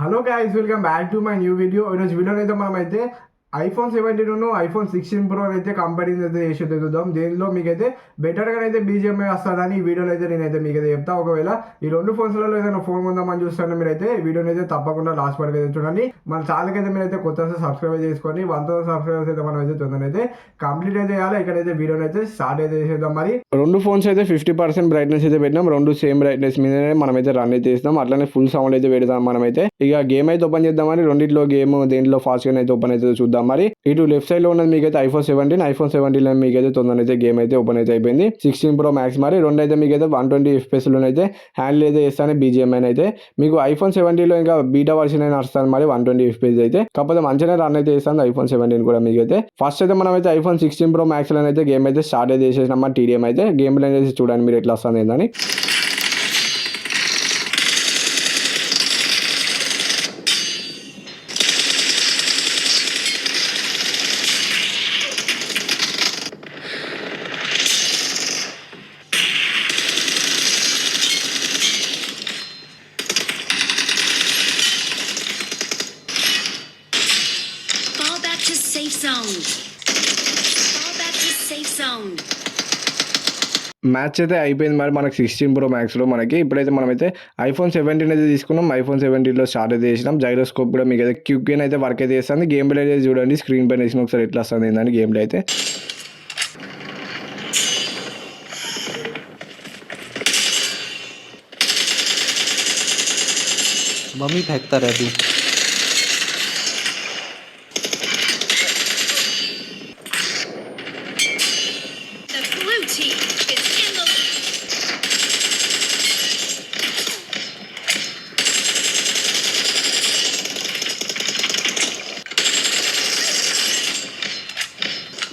Hello guys, welcome back to my new video. ఈరోజు వీడియోలో అయితే మనమైతే ఐఫోన్ 17 ఐఫోన్ 16 ప్రో అయితే కంపెనీస్ అయితే చేసి చూద్దాం. దీనిలో మీకైతే బెటర్గా అయితే బీజిఎంఐ వస్తుందని ఈ వీడియోలో అయితే నేనైతే మీకైతే చెప్తా. ఒకవేళ ఈ రెండు ఫోన్స్లలో ఏదైనా ఫోన్ కొందామని చూస్తాను మీరైతే వీడియోని అయితే తప్పకుండా లాస్ట్ వరకు అయితే చూడండి. మన ఛానల్కి అయితే మీరైతే కొత్త సబ్స్క్రైబ్ చేసుకొని 1000 సబ్స్క్రైబర్స్ అయితే మనం అయితే తొందరగా అయితే కంప్లీట్ అయితే చేయాలి. ఇక్కడైతే వీడియోని అయితే స్టార్ట్ అయితే చేసేద్దాం. మరి రెండు ఫోన్స్ అయితే 50% బ్రైట్నెస్ అయితే పెట్టినాం. రెండు సేమ్ బ్రైట్నెస్ మీదనే మనమైతే రన్ అయితే చేస్తాం. అట్లనే ఫుల్ సౌండ్ అయితే పెడతాం. మనమైతే ఇక గేమ్ అయితే ఓపెన్ చేద్దామని రెండింటిలో గేమ్ దేంట్లో ఫాస్ట్ గా అయితే ఓపెన్ అయితే చూద్దాం. మరి ఇటు లెఫ్ట్ సైడ్ లో ఉన్నది మీకైతే ఐఫోన్ 17 మీకైతే తొందరగా అయితే గేమ్ అయితే ఓపెన్ అయితే అయిపోయింది. 16 ప్రో మ్యాక్స్ మరి రెండు అయితే మీకైతే 120 FPS లోనైతే హ్యాండిల్ అయితే చేస్తాను బీజిఎంఐ అయితే. మీకు ఐఫోన్ 17 లో ఇంకా బీటా వర్షన్ అయినా వస్తాను మరి 120 FPS అయితే. కాకపోతే మంచిగా రన్ అయితే చేస్తాను ఐఫోన్ 17 కూడా మీకైతే. ఫస్ట్ అయితే మనం అయితే ఐఫోన్ 16 ప్రో మ్యాక్స్ లో అయితే గేమ్ అయితే స్టార్ట్ అయితే చేసేసినాం. మరి టీడీఎం అయితే గేమ్ ప్లే చేసి చూడండి మీరు ఎట్లా వస్తుంది ఏందని. Fall back to safe zone. Fall back to safe zone. Match అయితే అయిపోయింది. మరి మనకి 16 ప్రో మ్యాక్స్లో మనకి ఇప్పుడైతే మనమైతే ఐఫోన్ 17 అయితే తీసుకున్నాం. ఐఫోన్ 17లో స్టార్ట్ అయితే చేసినాం. జైరోస్కోప్ కూడా మీకు అయితే క్విక్ అయితే వర్క్ అయితే చేస్తుంది. గేమ్ ప్లే అయితే చూడండి స్క్రీన్ పైన వేసిన ఒకసారి ఎట్లా వస్తుంది ఏంటంటే గేమ్ ప్లే అయితే. मम्मी फेंकता रह तू. The blue team is in the lead.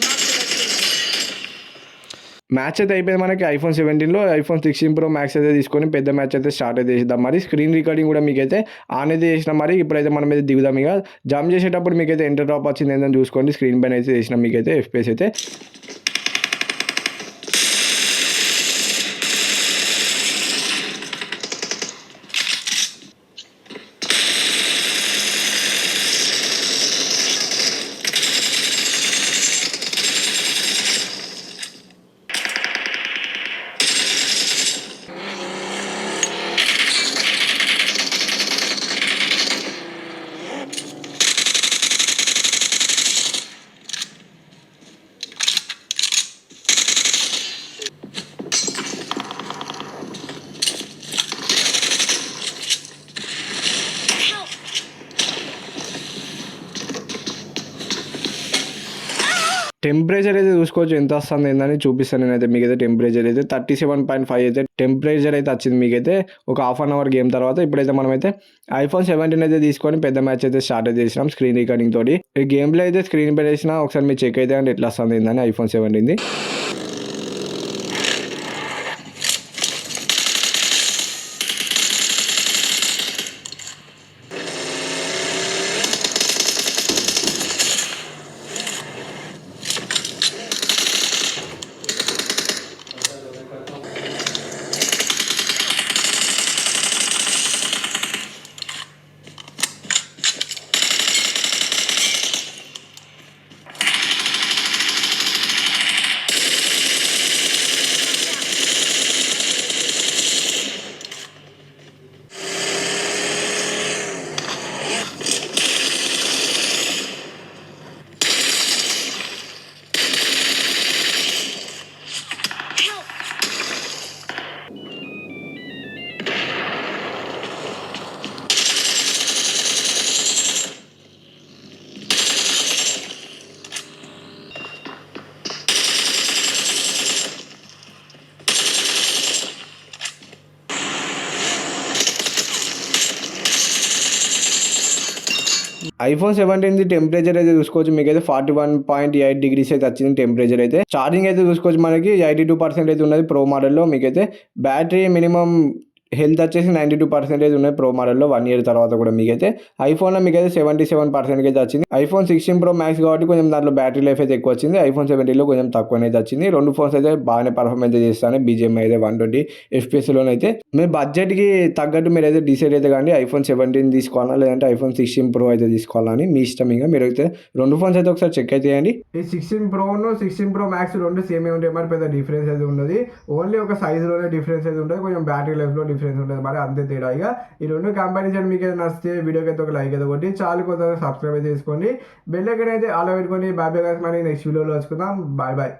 Mark the location. Match అయితే అయిపోయింది మనకి ఐఫోన్ 17లో. ఐఫోన్ 16 ప్రో మ్యాక్స్ అయితే తీసుకొని పెద్ద మ్యాచ్ అయితే స్టార్ట్ అయితే చేద్దాం. మరి స్క్రీన్ రికార్డింగ్ కూడా మీకైతే ఆన్ అయితే చేసినాం. మరి ఇప్పుడైతే మనం అయితే దిగుదాం. ఇక జంప్ చేసేటప్పుడు మీకైతే ఎంటర్ డ్రాప్ వచ్చింది ఏంటని చూసుకోండి. స్క్రీన్ పైన అయితే చేసినాం మీకైతే FPS అయితే. Help! టెంపరేచర్ అయితే చూసుకోవచ్చు ఎంత వస్తుంది ఏందని చూపిస్తాను నేనైతే మీకైతే. టెంపరేచర్ అయితే 37.5 అయితే టెంపరేచర్ అయితే వచ్చింది మీకైతే ఒక హాఫ్ అన్ అవర్ గేమ్ తర్వాత. ఇప్పుడైతే మనమైతే ఐఫోన్ 17 అయితే తీసుకొని పెద్ద మ్యాచ్ అయితే స్టార్ట్ అయితే చేసినాం స్క్రీన్ రికార్డింగ్ తోటి. ఈ గేమ్లో అయితే స్క్రీన్ పై వేసిన ఒకసారి మీరు చెక్ అయితే అంటే ఎట్లా వస్తుంది ఏందని ఐఫోన్ 17ది. Help! ఐఫోన్ 17 టెంపరేచర్ అయితే చూసుకోవచ్చు మీకైతే 41.8 డిగ్రీస్ అయితే వచ్చింది టెంపరేచర్ అయితే. ఛార్జింగ్ అయితే చూసుకోవచ్చు మనకి 82% అయితే ఉన్నది ప్రో మోడల్లో. మీకైతే బ్యాటరీ మినిమం హెల్త్ వచ్చేసి 92% ఉన్నాయి ప్రో మోడల్లో 1 ఇయర్ తర్వాత కూడా మీకైతే ఐఫోన్లో మీకైతే 77% అయితే వచ్చింది. ఐఫోన్ 16 ప్రో మ్యాక్స్ కాబట్టి కొంచెం దాంట్లో బ్యాటరీ లైఫ్ అయితే ఎక్కువ వచ్చింది. ఐఫోన్ 17లో కొంచెం తక్కువనే అయితే వచ్చింది. రెండు ఫోన్స్ అయితే బాగానే పర్ఫార్మెన్స్ చేస్తాను. BGMI అయితే 120 FPSలోనైతే మీ బడ్జెట్కి తగ్గట్టు మీరు అయితే డిసైడ్ అయితే కానీ ఐఫోన్ 17 తీసుకోవాలా లేదంటే ఐఫోన్ 16 ప్రో అయితే తీసుకోవాలని మీ ఇష్టం. ఇంకా మీరు అయితే రెండు ఫోన్స్ అయితే ఒకసారి చెక్ అయితే చేయండి. ఈ 16 ప్రోను 16 ప్రో మ్యాక్స్ రెండు సేమ్ ఉంటాయి, మరి పెద్ద డిఫరెన్స్ అయితే ఉండదు. ఓన్లీ ఒక సైజులోనే డిఫరెన్స్ అయితే ఉంటుంది, కొంచెం బ్యాటరీ లైఫ్లో డిఫరెన్స్ ఉంటుంది, మరి అంతే తేడా. ఇక ఈ రెండు కంపారిజన్ మీకు అయితే నచ్చితే వీడియోకి అయితే ఒక లైక్ అయితే కొట్టి చాలు, కొంత సబ్స్క్రైబ్ అయితే చేసుకోండి, బెల్ ఐకాన్ అయితే అలా పెట్టుకొని. బాయ్ బాయ్ గైస్, మరి నెక్స్ట్ వీడియోలో వచ్చుకుందాం. Bye bye.